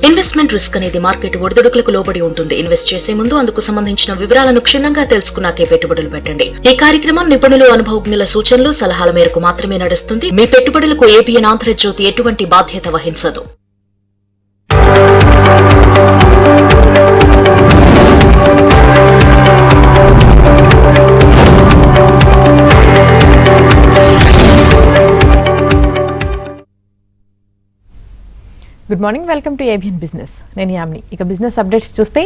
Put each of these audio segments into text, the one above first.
Investment risk అనేది market ఒడిదుడుకులకు లోబడి ఉంటుంది. ఇన్వెస్ట్ చేసే ముందు అందుకు సంబంధించిన వివరాలను క్షుణ్ణంగా తెలుసుకున్నాకే పెట్టుబడులు పెట్టండి. ఈ కార్యక్రమం నిపుణులు, అనుభవజ్ఞుల సూచనలు, సలహాల మేరకు మాత్రమే నడుస్తుంది. మీ పెట్టుబడులకు ఏబిఎన్ ఆంధ్రజ్యోతి ఎటువంటి బాధ్యత వహించదు. Good morning, welcome to ABN business. నేను యామిని. ఇక బిజినెస్ అప్డేట్స్ చూస్తే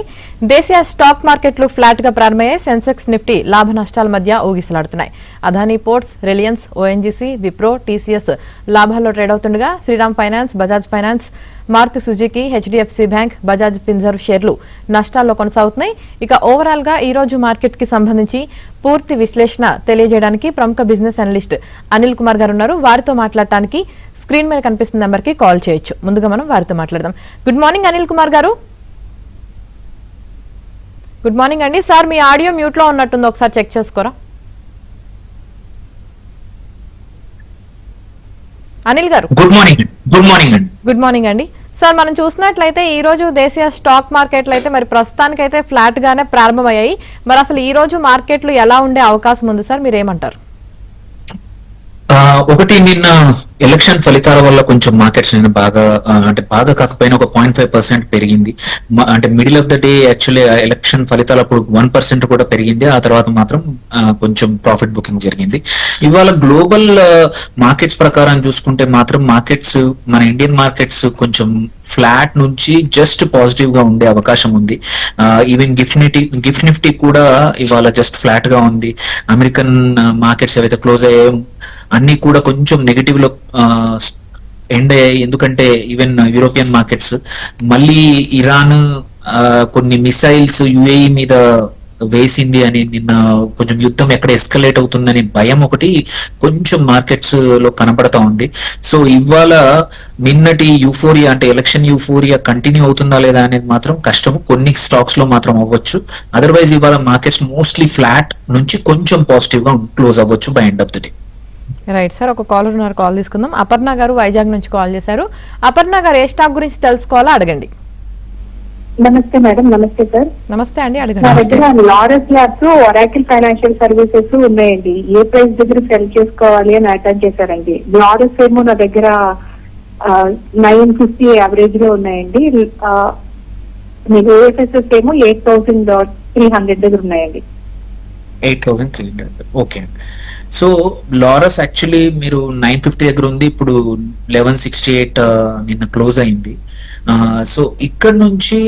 దేశీయ స్టాక్ మార్కెట్లు ఫ్లాట్ గా ప్రారంభమయ్యాయి. సెన్సెక్స్, నిఫ్టీ లాభ నష్టాల మధ్య ఊగిసలాడుతున్నాయి. Adani ports, Reliance, ONGC, Wipro, TCS లాభాల్లో ట్రేడ్ అవుతుండగా Shriram finance, Bajaj finance, Maruti Suzuki, HDFC bank, Bajaj Finserv షేర్లు నష్టాల్లో కొనసాగుతున్నాయి. ఇక ఓవరాల్ గా ఈ రోజు మార్కెట్ కి సంబంధించి పూర్తి విశ్లేషణ తెలియజేయడానికి ప్రముఖ బిజినెస్ అనలిస్ట్ అనిల్ కుమార్ గారు ఉన్నారు. వారితో మాట్లాడటానికి స్క్రీన్ మీద కనిపిస్తున్న నెంబర్ కి కాల్ చేయొచ్చు. ముందుగా మనం వారితో మాట్లాడదాం. గుడ్ మార్నింగ్ అనిల్ కుమార్ గారు. గుడ్ మార్నింగ్ అండి. సార్, మీ ఆడియో మ్యూట్ లో ఉన్నట్టుంది, ఒకసారి చెక్ చేసుకోరా. అనిల్ గారు, గుడ్ మార్నింగ్. గుడ్ మార్నింగ్ అండి. గుడ్ మార్నింగ్ అండి. సార్, మనం చూసినట్లయితే ఈ రోజు దేశీయ స్టాక్ మార్కెట్లు అయితే మరి ప్రస్తుతానికైతే ఫ్లాట్ గానే ప్రారంభమయ్యాయి. మరి అసలు ఈ రోజు మార్కెట్లు ఎలా ఉండే అవకాశం ఉంది సార్, మీరేమంటారు? ఒకటి, నిన్న ఎలక్షన్ ఫలితాల వల్ల కొంచెం మార్కెట్స్ నిన్న బాగా అంటే బాగా కాకపోయినా ఒక 0.5% పెరిగింది. అంటే middle of the day actually election ఫలితాలు అప్పుడు 1% కూడా పెరిగింది. ఆ తర్వాత మాత్రం కొంచెం ప్రాఫిట్ బుకింగ్ జరిగింది. ఇవాళ గ్లోబల్ మార్కెట్స్ ప్రకారం చూసుకుంటే మాత్రం మార్కెట్స్, మన ఇండియన్ మార్కెట్స్ కొంచెం ఫ్లాట్ నుంచి జస్ట్ పాజిటివ్ గా ఉండే అవకాశం ఉంది. ఈవెన్ గిఫ్ట్ నిఫ్టీ కూడా ఇవాళ జస్ట్ ఫ్లాట్ గా ఉంది. అమెరికన్ మార్కెట్స్ ఏవైతే క్లోజ్ అయ్యాయో అన్ని కూడా కొంచెం నెగటివ్ లో ఎండ్ అయ్యాయి. ఎందుకంటే ఈవెన్ యూరోపియన్ మార్కెట్స్ మళ్ళీ ఇరాన్ కొన్ని మిసైల్స్ యుఏఈ మీద వేసింది అని, నిన్న కొంచెం యుద్ధం ఎక్కడ ఎస్కలేట్ అవుతుందని భయం ఒకటి కొంచెం మార్కెట్స్ లో కనబడతా ఉంది. సో ఇవాళ నిన్నటి యూఫోరియా, అంటే ఎలక్షన్ యూఫోరియా కంటిన్యూ అవుతుందా లేదా అనేది మాత్రం కష్టము. కొన్ని స్టాక్స్ లో మాత్రం అవ్వచ్చు. అదర్వైజ్ ఇవాళ మార్కెట్స్ మోస్ట్లీ ఫ్లాట్ నుంచి కొంచెం పాజిటివ్ గా క్లోజ్ అవ్వచ్చు by end of the day. Right sir, ఒక కాలర్ ఉన్నారు, కాల్ తీసుకుందాం. అపర్ణ గారు వైజాగ్ నుంచి కాల్ చేశారు. అపర్ణ గారు, ఏ స్టాక్ గురించి తెలుసుకోవాలో అడగండి. నమస్తే మేడం. నమస్తే సార్. నమస్తే అండి, నా అడగండి. దగ్గర Laurus labs, Oracle financial services ఉన్నాయండి. ఏ ప్రైస్ దగ్గర సెల్ చేసుకోవాలి అని అటెండ్ చేశారండి. లారస్ ఏమో నా దగ్గర 950 యావరేజ్ లో ఉన్నాయండి. మీకు ఏఎఫ్ఎస్ఎస్ ఏమో 8,300 దగ్గర ఉన్నాయండి. 8,300. ఓకే. సో లారస్ యాక్చువల్లీ మీరు 950 దగ్గర ఉంది, ఇప్పుడు 1168 నిన్న క్లోజ్ అయింది. సో ఇక్కడ నుంచి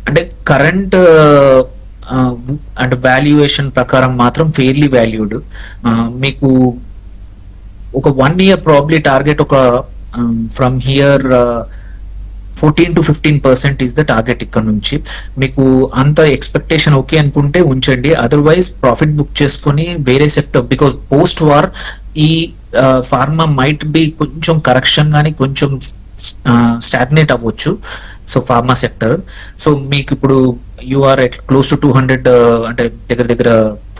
అంటే కరెంట్ అంటే వాల్యుయేషన్ ప్రకారం మాత్రం ఫెయిర్లీ వాల్యూడ్. మీకు ఒక 1 year ప్రాబ్లీ టార్గెట్ ఒక from here 14 to 15% is the target. ఇక్కడ నుంచి మీకు అంత ఎక్స్పెక్టేషన్ ఓకే అనుకుంటే ఉంచండి. అదర్వైజ్ ప్రాఫిట్ బుక్ చేసుకొని వేరే సెక్టర్, బికాస్ పోస్ట్ వార్ ఈ ఫార్మా మైట్ బి కొంచెం కరెక్షన్ గానీ కొంచెం స్టాగ్నేట్ అవ్వచ్చు. సో ఫార్మా సెక్టర్, సో మీకు ఇప్పుడు యూఆర్ ఎట్ క్లోజ్ టు 200, అంటే దగ్గర దగ్గర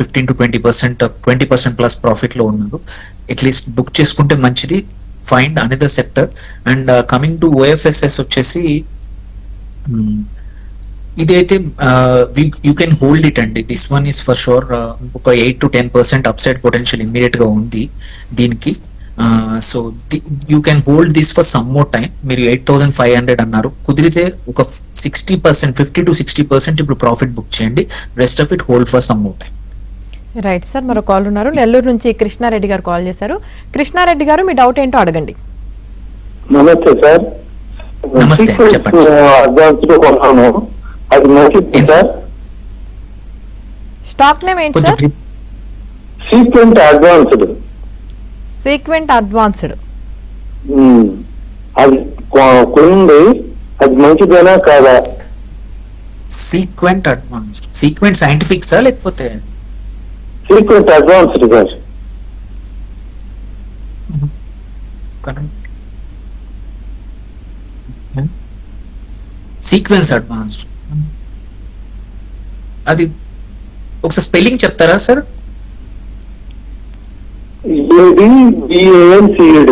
15 to 20% ప్లస్ ప్రాఫిట్ లో ఉన్నారు. అట్లీస్ట్ బుక్ చేసుకుంటే మంచిది. Find another sector. And coming to OFSS వచ్చేసి ఇదైతే యూ కెన్ హోల్డ్ ఇట్ అండి. This one is for sure ఒక 8 to 10% అప్సైడ్ పొటెన్షియల్ ఇమ్మీడియట్ గా ఉంది దీనికి. So you can hold this for some more time. మీరు 8,500 అన్నారు, కుదిరితే ఒక 60%, 50 to 60% ఇప్పుడు ప్రాఫిట్ బుక్ చేయండి. Rest of it hold for some more time. Right sir, మరో కాల్ ఉన్నారు. నెల్లూరు నుంచి కృష్ణారెడ్డి గారు కాల్ చేశారు. కృష్ణారెడ్డి గారు, మీ డౌట్ ఏంటో అడగండి. నమస్తే సార్. నమస్తే, చెప్పండి. అడ్వాన్స్డ్ కొన్నాను, అది మంచిది సార్. స్టాక్ నేమ్ ఏంటి sir? Sequent advanced. Sequent advanced. అది కొనుంది, అది మంచిదేనా కాదా? సీక్వెంట్ అడ్వాన్స్డ్, సీక్వెంట్ సైంటిఫిక్సా లేకపోతే? Sequent advanced sir. Sequence advanced, అది ఒకసారి స్పెల్లింగ్ చెప్తారా sir? ADVANCED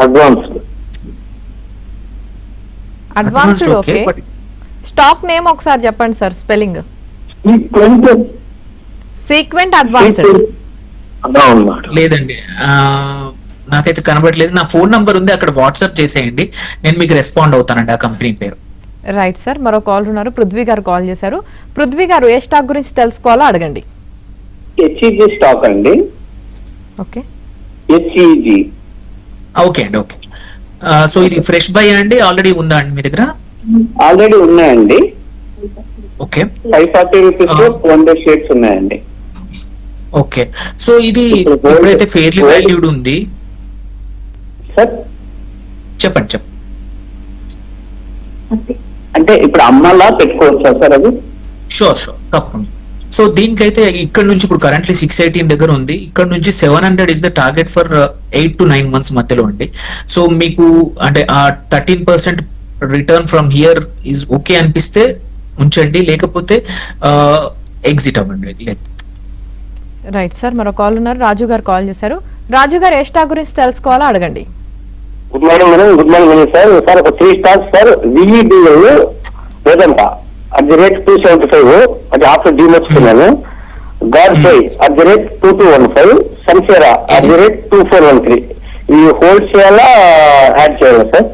advanced. Advanced okay. Stock name ఒకసారి చెప్పండి సార్, స్పెల్లింగ్. సీక్వెంట్ అడ్వాన్స్డ్ లేదండి, నాకైతే కనబడలేదు. నా ఫోన్ నంబర్ ఉంది, అక్కడ వాట్సాప్ చేసేయండి, నేను మీకు రెస్పాండ్ అవుతానండి ఆ కంపెనీ పేరు. రైట్ సార్, మరో కాల్ ఉన్నారు, పృథ్వీ గారు కాల్ చేశారు. పృథ్వీ గారు ఏ స్టాక్ గురించి తెలుసుకోవాలో అడగండి. హెచ్ఈజీ స్టాక్ అండి. Okay, HEG. ఓకే అండి, ఓకే. సో ఇది ఫ్రెష్ బై అండి, ఆల్రెడీ ఉందా అండి మీ దగ్గర? ఆల్రెడీ ఉన్నాయండి. ఓకే, 540 రూపీస్ 200 షేర్స్ ఉన్నాయండి. ఓకే. సో ఇది ఎప్పుడైతే ఫెయిర్లీ వాల్యూడ్ ఉంది, సార్ చెప్పండి. అంటే ఇప్పుడు అమ్మాలా పెట్టుకోవచ్చా సార్ అది? షూర్, తప్పకుండా. సో దీనికైతే ఇక్కడ నుంచి ఇప్పుడు కరెంట్లీ 618 దగ్గర ఉంది, ఇక్కడ నుంచి 700 is the target for 8 to 9 months మధ్యలో అండి. సో మీకు అంటే ఆ 13% return from here is okay అనిపిస్తే ఉంచండి, లేకపోతే ఎగ్జిట్ అవ్వండి. రైట్ సార్, మరో కాల్ ఉన్నారు, రాజు గారు కాల్ చేశారు. రాజు గారు ఏ స్టాక్ గురించి తెలుసుకోవాలో అడగండి. Good morning madam. Good morning sir. Sir ఒక 3 stocks sir. VEDL Vedanta at the rate 275, అది ఆఫ్టర్ డిమర్చుకున్నాను. Godfrey at the rate 2215, Sansera at the rate 2413. ఇవి హోల్డ్ చేయాలా యాడ్ చేయాలా సార్?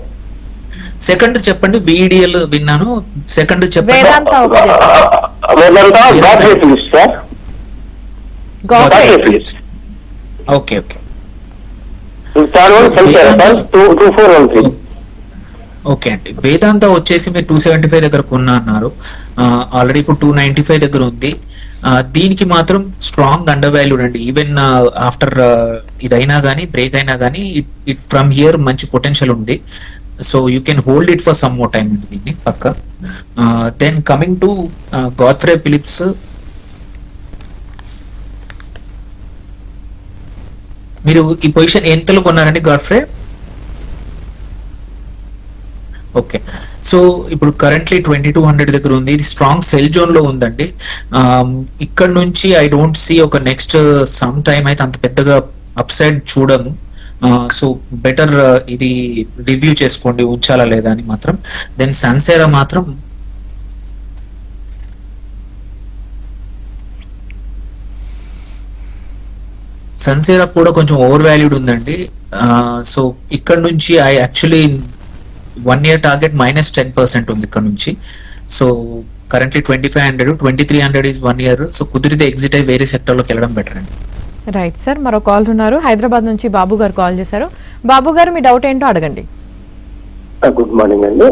సెకండ్ చెప్పండి. విఈడిఎల్ విన్నాను, సెకండ్ చెప్పండి. Vedanta Vedanta Godfrey Phillips sir. Godfrey Phillips. Okay. Third one Sansera sir 2413. Okay అండి. వేదాంత వచ్చేసి మీరు 275 దగ్గర కొన్నా అన్నారు, ఆల్రెడీ ఇప్పుడు 295 దగ్గర ఉంది. దీనికి మాత్రం స్ట్రాంగ్ అండర్ వాల్యూడ్ అండి. ఈవెన్ ఆఫ్టర్ ఇదైనా కానీ బ్రేక్ అయినా కానీ ఇట్ ఫ్రమ్ హియర్ మంచి పొటెన్షియల్ ఉంది. So you can hold it for some more time అండి దీన్ని పక్క. Then coming to Godfrey Philips, మీరు ఈ పొజిషన్ ఎంతలో కొన్నారండి గాడ్ఫ్రై? ఓకే. సో ఇప్పుడు కరెంట్లీ 2200 దగ్గర ఉంది, ఇది స్ట్రాంగ్ సెల్ జోన్ లో ఉందండి. ఇక్కడ నుంచి ఐ డోంట్ సీ ఒక నెక్స్ట్ సమ్ టైమ్ అయితే అంత పెద్దగా అప్ సైడ్ చూడము. సో బెటర్ ఇది రివ్యూ చేసుకోండి ఉంచాలా లేదా అని మాత్రం. దెన్ సన్సేరా మాత్రం కూడా కొంచెం ఓవర్ వాల్యూడ్ ఉందండి. సో ఇక్కడ నుంచి ఐ యాక్చువల్లీ 1 year టార్గెట్ -10% ఉంది ఇక్కడ నుంచి. So currently 2500, 2300 is 1 year. So కుదిరితే ఎగ్జిట్ అయ్యి వేరే సెక్టర్ లోకి వెళ్ళడం బెటర్ అండి. రైట్ సార్, మరో కాల్ ఉన్నారు, హైదరాబాద్ నుంచి బాబు గారు కాల్ చేశారు. బాబు గారు మీ డౌట్ ఏంటో అడగండి. గుడ్ మార్నింగ్ అండి.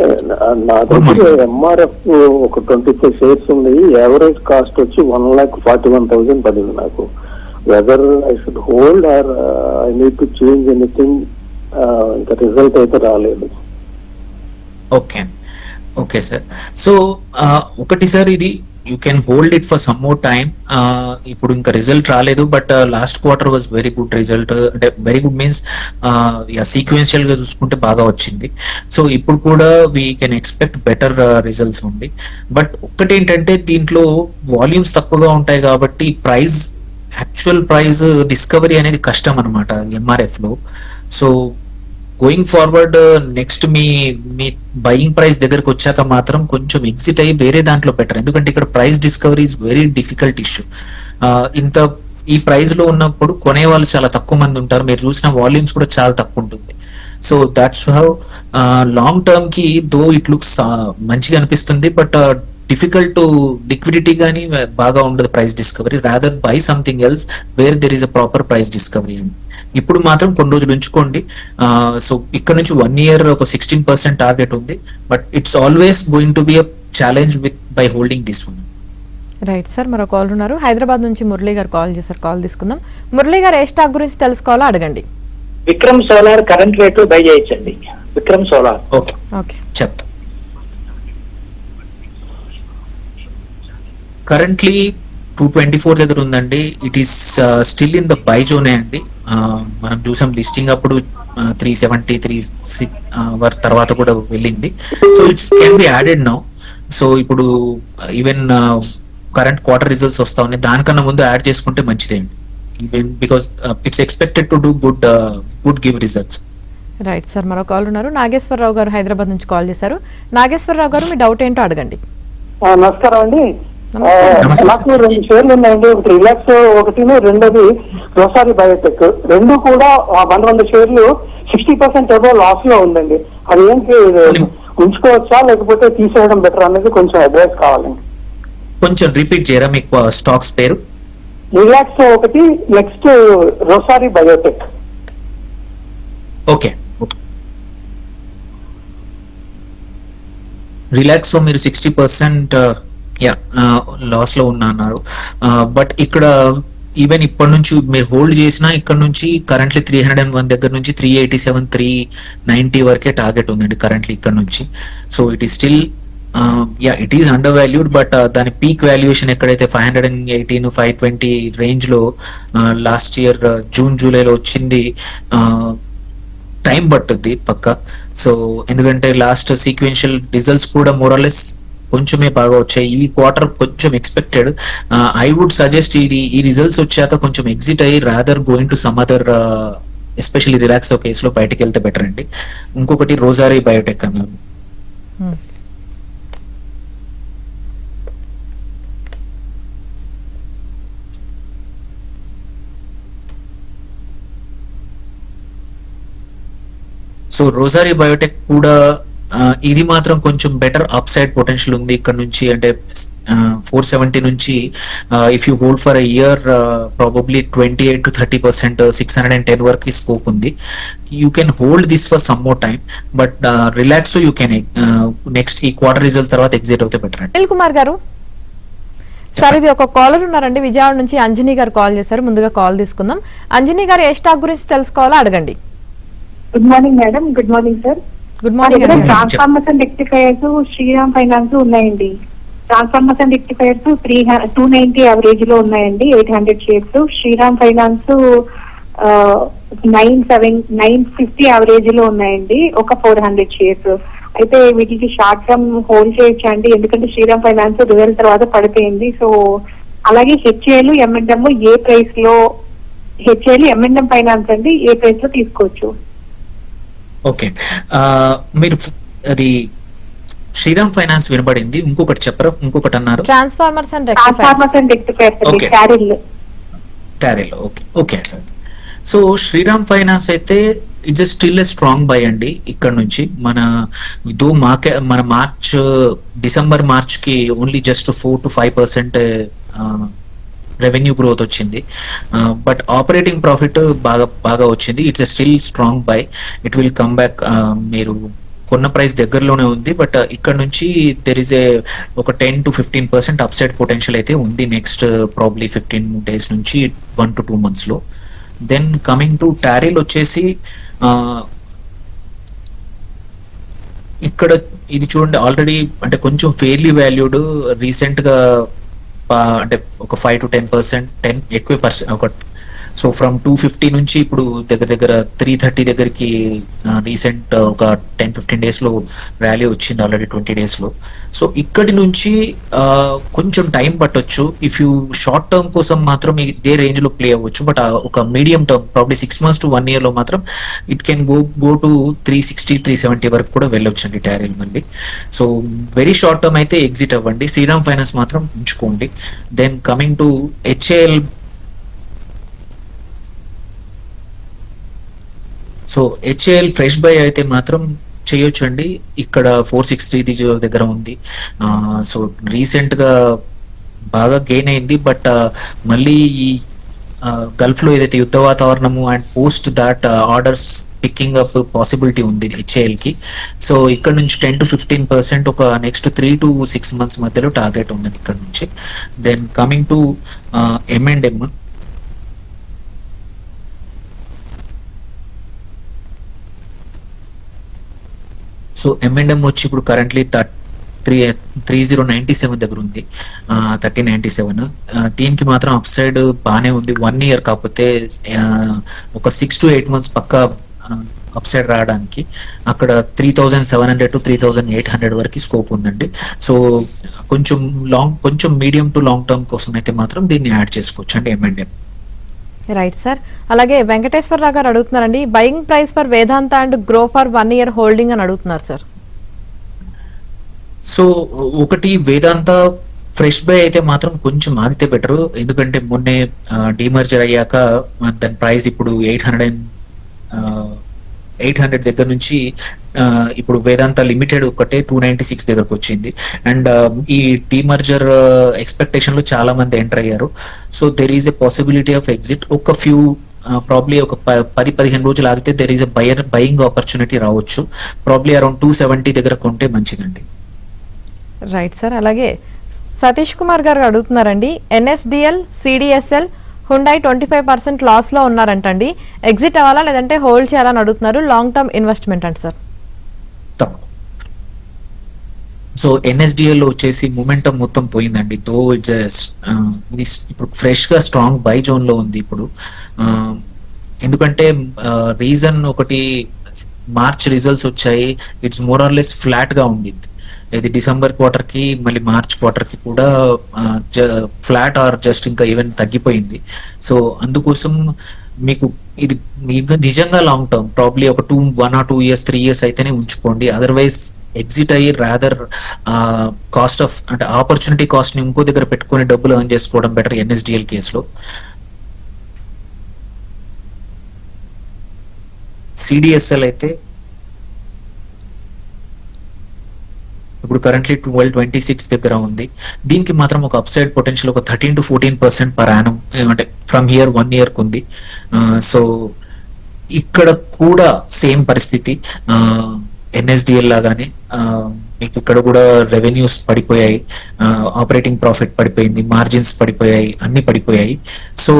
నా దగ్గర ఎంఆర్ఎఫ్ ఒక 25 షేర్స్ ఉంది. యావరేజ్ కాస్ట్ వచ్చి 1,41,000 పడింది నాకు. Weather I should hold are I need to change anything? ఇంకా రిజల్ట్ అయితే రాలేదు. Okay sir. సో ఒకటి సార్, ఇది you can hold it for some more time. ఇప్పుడు ఇంకా రిజల్ట్ రాలేదు, but last quarter was very good result. అంటే very good means sequential గా చూసుకుంటే బాగా వచ్చింది. సో ఇప్పుడు కూడా we can expect better results ఉంది. బట్ ఒక్కటి ఏంటంటే దీంట్లో వాల్యూమ్స్ తక్కువగా ఉంటాయి కాబట్టి యాక్చువల్ ప్రైస్ డిస్కవరీ అనేది కష్టం అనమాట ఎంఆర్ఎఫ్ లో. సో గోయింగ్ ఫార్వర్డ్ నెక్స్ట్ మీ బయింగ్ ప్రైస్ దగ్గరకు వచ్చాక మాత్రం కొంచెం ఎగ్జిట్ అయ్యి వేరే దాంట్లో బెటర్. ఎందుకంటే ఇక్కడ price discovery is very difficult issue. ఈ ప్రైస్ లో ఉన్నప్పుడు కొనే వాళ్ళు చాలా తక్కువ మంది ఉంటారు. మీరు చూసిన వాల్యూమ్స్ కూడా చాలా తక్కువ ఉంటుంది. So that's how long term కి దో ఇట్ లుక్స్ మంచిగా అనిపిస్తుంది, బట్ డిఫికల్ట్ టు లిక్విడిటీ కానీ బాగా ఉండదు price discovery. Rather by something else where there is a proper price discovery. ఇప్పుడు మాత్రం కొన్ని రోజులు ఉంచుకోండి. సో ఇక్కడ నుంచి 1 year ఒక 16% టార్గెట్ ఉంది, but it's always going to be a challenge with by holding this one. Right sir, మరో కాల్ ఉన్నారు, హైదరాబాద్ నుంచి మురళి గారు కాల్ చేశారు. కాల్ తీసుకుందాం. మురళి గారు ఏ స్టాక్ గురించి తెలుసుకోవాలో అడగండి. Vikram solar current rate buy చేయొచ్చండి. విక్రమ్ సోలార్. ఓకే చెప్తా. కరెంట్లీ 224 దగ్గర ఉందండి. It is still in the buy జోనే అండి. మనం చూసాం లిస్టింగ్ అప్పుడు 370, 3 తర్వాత కూడా వెళ్ళింది. So it's can be added now. So ఇప్పుడు ఈవెన్ కరెంట్ క్వార్టర్ రిజల్ట్స్ వస్తా ఉన్నాయి, దానికన్నా ముందు యాడ్ చేసుకుంటే మంచిదే అండి. Even because it's expected to do good give results. Right sir, మరో కాల్ ఉన్నారు. నాగేశ్వరరావు గారు హైదరాబాద్ నుంచి కాల్ చేశారు. నాగేశ్వరరావు గారు, మీ డౌట్ ఏంటో అడగండి. నమస్కారం అండి. నమస్తే. నాకు 2 షేర్లు ఉన్నాయండి. ఒకటి రిలాక్స్, ఒకటి రెండోది రోసారి బయోటెక్. రెండు కూడా 100 షేర్లు 60% అబౌవ్ లాస్ లో ఉందండి. అది ఏంటి, ఉంచుకోవచ్చా లేకపోతే తీసేయడం బెటర్ అనేది కొంచెం అడ్వైస్ కావాలండి. కొంచెం రిపీట్ చేయరా మీకు స్టాక్స్ పేరు? రిలాక్స్ ఒకటి, నెక్స్ట్ రోసారి బయోటెక్. ఓకే. రిలాక్సో మీరు 60% లాస్ లో ఉన్నారు. బట్ ఇక్కడ ఈవెన్ ఇప్పటి నుంచి మీరు హోల్డ్ చేసినా ఇక్కడ నుంచి కరెంట్లీ 301 దగ్గర నుంచి 387, 390 వరకే టార్గెట్ ఉందండి కరెంట్లీ ఇక్కడ నుంచి. So it is still it is under valued. But దాని పీక్ వాల్యుయేషన్ ఎక్కడైతే 518, 520 రేంజ్ లో లాస్ట్ ఇయర్ జూన్ జూలైలో వచ్చింది. టైం పట్టుద్ది పక్క. సో ఎందుకంటే లాస్ట్ సీక్వెన్షియల్ రిజల్ట్స్ కూడా మోరలెస్ కొంచెమే బాగా వచ్చాయి. ఈ క్వార్టర్ కొంచెం ఎక్స్పెక్టెడ్. ఐ వుడ్ సజెస్ట్ ఈ రిజల్ట్స్ వచ్చాక కొంచెం ఎగ్జిట్ అయ్యి rather going to some other, especially Relaxo కేసులో బయటకు వెళ్తే బెటర్ అండి. ఇంకొకటి రోసారీ బయోటెక్ అన్నారు. సో రోసారీ బయోటెక్ కూడా ఇది మాత్రం కొంచెం బెటర్ అప్ సైడ్ పొటెన్షియల్ ఉంది ఇక్కడ నుంచి. అంటే 470 నుంచి if you hold for a year probably 28 to 30%, 610 వరకు స్కోప్ ఉంది. You can hold this for some more time. But relax you can next ఈ క్వార్టర్ రిజల్ట్ తర్వాత ఎగ్జిట్ అవుతే బెటర్ అండి. అనిల్ కుమార్ గారు సార్, ఇది ఒక కాలర్ ఉన్నారండి విజయవాడ నుంచి. అంజనీ గారు కాల్ చేశారు. ముందుగా కాల్ తీసుకుందాం. అంజనీ గారు, ఏ స్టాక్ గురించి తెలుసుకోవాలో అడగండి. Good morning madam. Good morning sir. Good morning అండి. Transformers and rectifiers Shriram finance ఉన్నాయండి. ట్రాన్స్ఫార్మర్స్ అండ్ రెక్టిఫైర్స్ 290 యావరేజ్ లో ఉన్నాయండి, 800 షేర్స్. శ్రీరామ్ ఫైనాన్స్ 950 యావరేజ్ లో ఉన్నాయండి, ఒక 400 షేర్స్. అయితే వీటికి షార్ట్ టర్మ్ హోల్డ్ చేయొచ్చా అండి? ఎందుకంటే శ్రీరామ్ ఫైనాన్స్ రిజల్ట్ తర్వాత పడిపోయింది. సో అలాగే హెచ్ఏఎల్, ఎంఎండ్ఎం ఏ ప్రైస్ లో, హెచ్ఏఎల్, ఎంఎండ్ఎం ఫైనాన్స్ అండి ఏ ప్రైస్ లో తీసుకోవచ్చు? ఓకే, మీరు అది శ్రీరామ్ ఫైనాన్స్ వినబడింది. ఇంకొకటి చెప్పరా? ఇంకొకటి అన్నారు. Transformers and transformers and rectifiers అండి, TARIL. Okay okay. So Shriram finance అయితే it's still a strong buy అండి. ఇక్కడ నుంచి మన డిసెంబర్ మార్చ్ కి only just 4 to 5% revenue growth వచ్చింది. బట్ ఆపరేటింగ్ ప్రాఫిట్ బాగా వచ్చింది. It's still strong buy. It will come back. మీరు కొన్న ప్రైస్ దగ్గరలోనే ఉంది. బట్ ఇక్కడ నుంచి దెర్ ఇస్ ఒక 10 to 15% అప్సైడ్ పొటెన్షియల్ అయితే ఉంది నెక్స్ట్ ప్రాబ్లీ 15 days నుంచి 1 to 2 months లో. దెన్ కమింగ్ టు టారిల్ వచ్చేసి ఇక్కడ ఇది చూడండి, ఆల్రెడీ అంటే కొంచెం ఫెయిర్లీ వాల్యూడ్. రీసెంట్ గా అంటే ఒక 5 to 10% ఎక్కువ పర్సెంట్ ఒక. సో ఫ్రమ్ 250 నుంచి ఇప్పుడు దగ్గర 330 దగ్గరికి రీసెంట్ ఒక 10-15 days లో ర్యాలీ వచ్చింది ఆల్రెడీ 20 days లో. సో ఇక్కడి నుంచి కొంచెం టైం పట్టొచ్చు. ఇఫ్ యూ షార్ట్ టర్మ్ కోసం మాత్రం ఇదే రేంజ్ లో ప్లే అవ్వచ్చు. బట్ ఒక medium term probably 6 months to 1 year లో మాత్రం ఇట్ కెన్ గో టు 360-370 వరకు కూడా వెళ్ళొచ్చండి టారిల్ మళ్ళీ. సో వెరీ షార్ట్ టర్మ్ అయితే ఎగ్జిట్ అవ్వండి. శ్రీరామ్ ఫైనాన్స్ మాత్రం ఉంచుకోండి. Then coming to HAL. So HAL fresh buy అయితే మాత్రం చేయొచ్చు అండి. ఇక్కడ 463 దగ్గర ఉంది. సో రీసెంట్ గా బాగా గెయిన్ అయింది. బట్ మళ్ళీ ఈ గల్ఫ్ లో ఏదైతే యుద్ధ వాతావరణము and post that orders picking up possibility ఉంది హెచ్ఏఎల్ కి. సో ఇక్కడ నుంచి 10 to 15% ఒక నెక్స్ట్ 3 to 6 months మధ్యలో టార్గెట్ ఉందండి ఇక్కడ నుంచి. Then coming to M and M. So M and M వచ్చి ఇప్పుడు కరెంట్లీ 3097 దగ్గర ఉంది, 3097. దీనికి మాత్రం అప్ సైడ్ బాగానే ఉంది 1 year. కాకపోతే ఒక 6 to 8 months పక్క అప్ సైడ్ రావడానికి. అక్కడ 3700 to 3800 వరకు స్కోప్ ఉందండి. సో కొంచెం మీడియం టు లాంగ్ టర్మ్ కోసం అయితే మాత్రం దీన్ని యాడ్ చేసుకోవచ్చు అండి ఎంఎండ్ఎం. Right sir. అలాగే వెంకటేశ్వరరావు గారు అడుగుతున్నారండి, buying price for Vedanta and grow for 1 year holding అని అడుగుతున్నారు సార్. సో ఒకటి వేదాంత ఫ్రెష్ బై అయితే మాత్రం కొంచెం ఆగితే బెటర్, ఎందుకంటే మొన్నే డీమర్జర్ అయ్యాక దాని ప్రైస్ ఇప్పుడు 800 దగ్గర నుంచి ఇప్పుడు వేదాంత లిమిటెడ్ ఒకటే 296 దగ్గరకు వచ్చింది. అండ్ ఈ డీమర్జర్ ఎక్స్పెక్టేషన్ లో చాలా మంది ఎంటర్ అయ్యారు. So there is a possibility of exit. ఒక ఫ్యూ ప్రాబ్లీ ఒక 10-15 రోజులు ఆగితే there is a buying opportunity రావచ్చు. ప్రాబ్లీ అరౌండ్ 270 దగ్గర కొంటే మంచిదండి. Right sir. అలాగే సతీష్ కుమార్ గారు అడుగుతున్నారండి, ఎన్ఎస్డిఎల్, సిడిఎస్ఎల్, హుండాయ్ 25% లాస్ లో ఉన్నారంటండి, ఎగ్జిట్ అవ్వాలా లేదంటే హోల్డ్ చేయాలని అడుగుతున్నారు. లాంగ్ టర్మ్ ఇన్వెస్ట్మెంట్ అండి సార్. సో ఎన్ఎస్డిఎల్ వచ్చేసి మూమెంటం మొత్తం పోయిందండి. దో ఇది ఇప్పుడు ఫ్రెష్ గా స్ట్రాంగ్ బై జోన్ లో ఉంది ఇప్పుడు. ఎందుకంటే రీజన్ ఒకటి, మార్చ్ రిజల్ట్స్ వచ్చాయి, it's more or less flat గా ఉండింది. ఇది డిసెంబర్ క్వార్టర్ కి మళ్ళీ మార్చ్ క్వార్టర్ కి కూడా ఫ్లాట్ ఆర్ జస్ట్ ఇంకా ఈవెన్ తగ్గిపోయింది. సో అందుకోసం మీకు ఇది నిజంగా లాంగ్ టర్మ్ ప్రాబ్లీ ఒక 1 or 2 years 3 years అయితేనే ఉంచుకోండి. అదర్వైజ్ ఎగ్జిట్ అయ్యి రాదర్ కాస్ట్ ఆఫ్ అంటే ఆపర్చునిటీ కాస్ట్ ని ఇంకో దగ్గర పెట్టుకుని డబ్బులు ఎర్న్ చేసుకోవడం బెటర్ ఎన్ఎస్డిఎల్ కేసులో. సిడిఎస్ఎల్ అయితే ఇప్పుడు కరెంట్లీ 1226 దగ్గర ఉంది. దీనికి మాత్రం ఒక అప్సైడ్ పొటెన్షియల్ ఒక 13 to 14% పర్ యానం అంటే ఫ్రమ్ హియర్ 1 year ఉంది. సో ఇక్కడ కూడా సేమ్ పరిస్థితి ఎన్ఎస్డిఎల్ లాగానే మీకు ఇక్కడ కూడా రెవెన్యూస్ పడిపోయాయి, ఆపరేటింగ్ ప్రాఫిట్ పడిపోయింది, మార్జిన్స్ పడిపోయాయి, అన్ని పడిపోయాయి. సో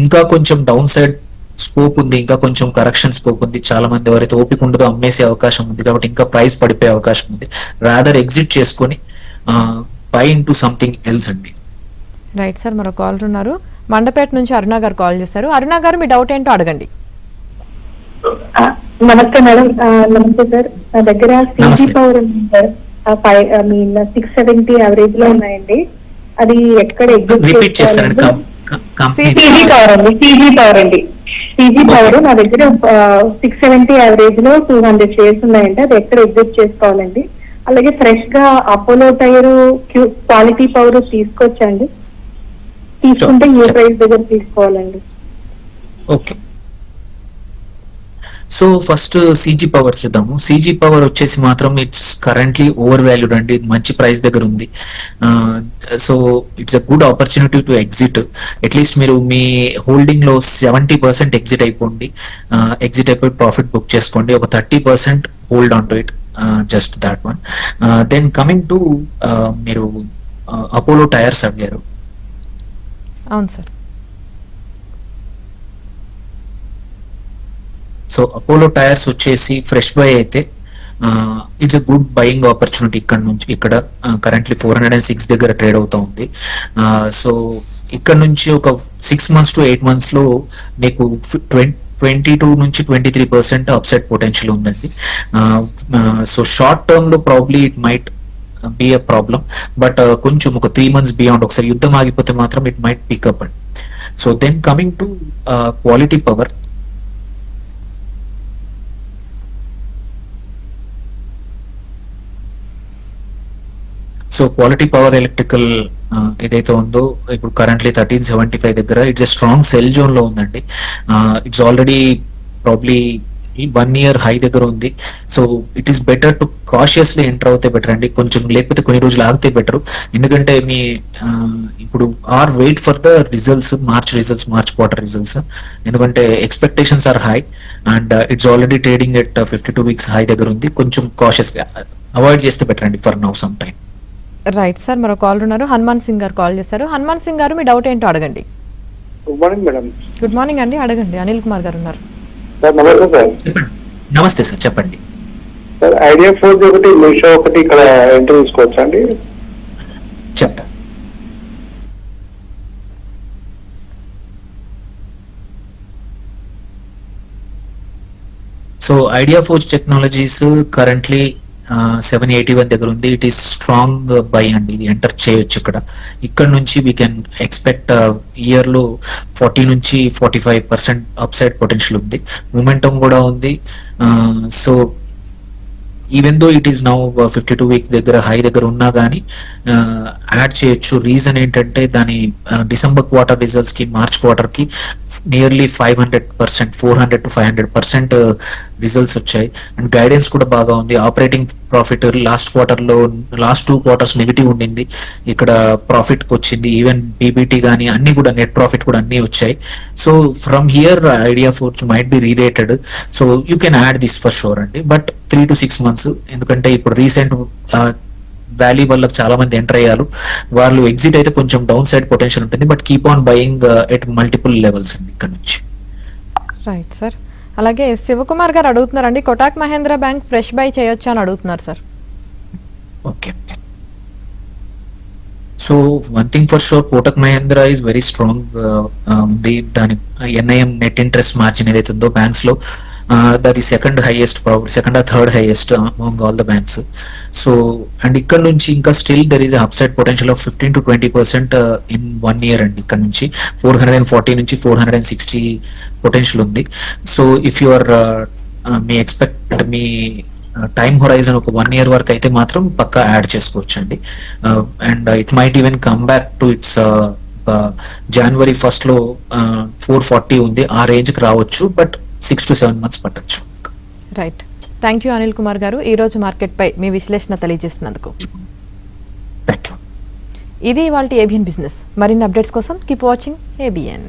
ఇంకా కొంచెం డౌన్ సైడ్ స్కోప్ ఉంది, ఇంకా కొంచెం కరెక్షన్ స్కోప్ ఉంది. చాలా మంది ఎవరైతే ఓపిక ఉండదో అమ్మేసే అవకాశం ఉంది, కాబట్టి ఇంకా ప్రైస్ పడిపోయే అవకాశం ఉంది. రాదర్ ఎగ్జిట్ చేసుకొని బై ఇంటూ సంథింగ్ ఎల్స్ అండి. Right sir. మరో కాలర్ ఉన్నారు, మండపేట నుంచి అరుణ గారు కాల్ చేశారు. అరుణ గారు మీ డౌట్ ఏంటో అడగండి. నమస్తే మేడం. నమస్తే సార్. నా దగ్గర సిజీ పవర్ ఉంది సార్, 670 యావరేజ్ లో ఉన్నాయండి. అది ఎక్కడ రిపీట్ చేస్తారండి. సిజీ పవర్ అండి, సిజీ పవర్ అండి. సిజీ పవర్ నా దగ్గర 670 యావరేజ్ లో 200 షేర్స్ ఉన్నాయండి. అది ఎక్కడ ఎగ్జిట్ చేసుకోవాలండి? అలాగే ఫ్రెష్ గా అపోలో టైర్, క్వాలిటీ పవర్ తీసుకొచ్చండి, తీసుకుంటే ఏ ప్రైస్ దగ్గర తీసుకోవాలండి? Okay, so first CG power చూద్దాము. సీజీ పవర్ వచ్చేసి మాత్రం ఇట్స్ కరెంట్లీ ఓవర్ వాల్యూడ్ అండి, మంచి ప్రైస్ దగ్గర ఉంది. So it's a good opportunity to exit. At least మీరు మీ హోల్డింగ్ లో 70% ఎగ్జిట్ అయిపోండి, ఎగ్జిట్ అయిపోయి ప్రాఫిట్ బుక్ చేసుకోండి. ఒక 30% hold on to it, just that one. Then coming to మీరు అపోలో టైర్స్ అడిగారు. అవును సార్. సో అపోలో టైర్స్ వచ్చేసి ఫ్రెష్ బై అయితే it's a good buying opportunity. ఇక్కడ నుంచి ఇక్కడ కరెంట్లీ 406 దగ్గర ట్రేడ్ అవుతా ఉంది. సో ఇక్కడ నుంచి ఒక 6 months to 8 months లో మీకు 22 నుంచి 23% అప్సైడ్ పొటెన్షియల్ ఉందండి. సో షార్ట్ టర్మ్ లో probably it might be a problem, but కొంచెం ఒక 3 months బియాండ్ ఒకసారి యుద్ధం ఆగిపోతే మాత్రం ఇట్ మైట్ పికప్ అండి. So then coming to quality power. So quality power electrical ఏదైతే ఉందో ఇప్పుడు కరెంట్లీ 1375 దగ్గర it's a strong sell zone లో ఉందండి. It's already probably 1 year high దగ్గర ఉంది. So it is better to cautiously enter అవుతే బెటర్ అండి, కొంచెం లేకపోతే కొన్ని రోజులు ఆగితే బెటర్. ఎందుకంటే మీ ఇప్పుడు are wait for the results, March quarter results. ఎందుకంటే expectations are high and it's already trading at 52 weeks high దగ్గర ఉంది. కొంచెం కాషియస్ గా అవాయిడ్ చేస్తే బెటర్ అండి for now some time. Right sir. మరో కాల్ ఉన్నారు, హనుమాన్ సింగ్ గారు కాల్ చేశారు. హనుమాన్ సింగ్ గారు మీ డౌట్ ఏంటో అడగండి. Good morning madam. Good morning అండి, అడగండి. అనిల్ కుమార్ గారు ఉన్నారు. సార్ నమస్తే సార్. నమస్తే సార్, చెప్పండి సార్. ఐడియా ఫోర్స్ ఒకటి, మీషో ఒకటి ఇక్కడ ఎంట్రీ తీసుకోవచ్చా అండి? చెప్తా. So idea forge technologies currently 781 దగ్గర ఉంది. ఇట్ ఈస్ స్ట్రాంగ్ బై అండి, ఇది ఎంటర్ చేయొచ్చు ఇక్కడ నుంచి వీ కెన్ ఎక్స్పెక్ట్ ఇయర్ లో 40 నుంచి 45% అప్ సైడ్ పొటెన్షియల్ ఉంది, మూమెంటం కూడా ఉంది. So even though it is now 52 week దగ్గర హై దగ్గర ఉన్నా కానీ యాడ్ చేయొచ్చు. రీజన్ ఏంటంటే దాని డిసెంబర్ క్వార్టర్ రిజల్ట్స్ కి మార్చ్ క్వార్టర్ కి నియర్లీ 500%, 400 to 500% రిజల్ట్స్ వచ్చాయి. అండ్ గైడెన్స్ కూడా బాగా ఉంది. ఆపరేటింగ్ ప్రాఫిట్ లాస్ట్ క్వార్టర్ లో లాస్ట్ 2 quarters నెగిటివ్ ఉండింది, ఇక్కడ ప్రాఫిట్ కి వచ్చింది. ఈవెన్ పీబీటీ కానీ అన్ని కూడా నెట్ ప్రాఫిట్ కూడా అన్ని వచ్చాయి. So from here ideaForge might be rerated. So you can add this for sure అండి, బట్ 3 to 6 months, ఎందుకంటే ఇప్పుడు రీసెంట్ వ్యాలీ వల్ల చాలా మంది ఎంటర్ అయ్యారు. వాళ్ళు ఎగ్జిట్ అయితే కొంచెం డౌన్ సైడ్ పొటెన్షియల్ ఉంటుంది, but keep on buying at multiple levels అండి ఇక్కడ నుంచి. Right sir. అలాగే శివకుమార్ గారు అడుగుతున్నారండి, Kotak Mahindra bank fresh buy చేయొచ్చా అని అడుగుతున్నారు sir. Okay, so one thing for sure, Kotak Mahindra is very strong ఉంది. దాని ఎన్ఐఎం నెట్ ఇంట్రెస్ట్ మార్జిన్ ఏదైతే ఉందో బ్యాంక్స్ లో దట్ ఈ second or third highest among all the banks. So and ఇక్కడ నుంచి ఇంకా still there is upside potential of 15 to 20% in 1 year అండి. ఇక్కడ నుంచి 440 నుంచి 460 పొటెన్షియల్ ఉంది. సో ఇఫ్ యు ఆర్ మీ టైం హొరైజన్ ఒక 1 year వరకు అయితే మాత్రం పక్కా యాడ్ చేసుకోవచ్చు అండి. And it might even come back to its January 1st లో 440 ఉంది, ఆ రేంజ్ కి రావచ్చు, బట్ 6 to 7 months పట్టచ్చు. Right, thank you Anil Kumar గారు, ఈ రోజు మార్కెట్ పై మీ విశ్లేషణ తెలియజేసినందుకు. థ్యాంక్ యూ. ఇది ఇవాల్టి ఏబిఎన్ బిజినెస్. మరిన్ని అప్డేట్స్ కోసం కీప్ వాచింగ్ ఏబిఎన్.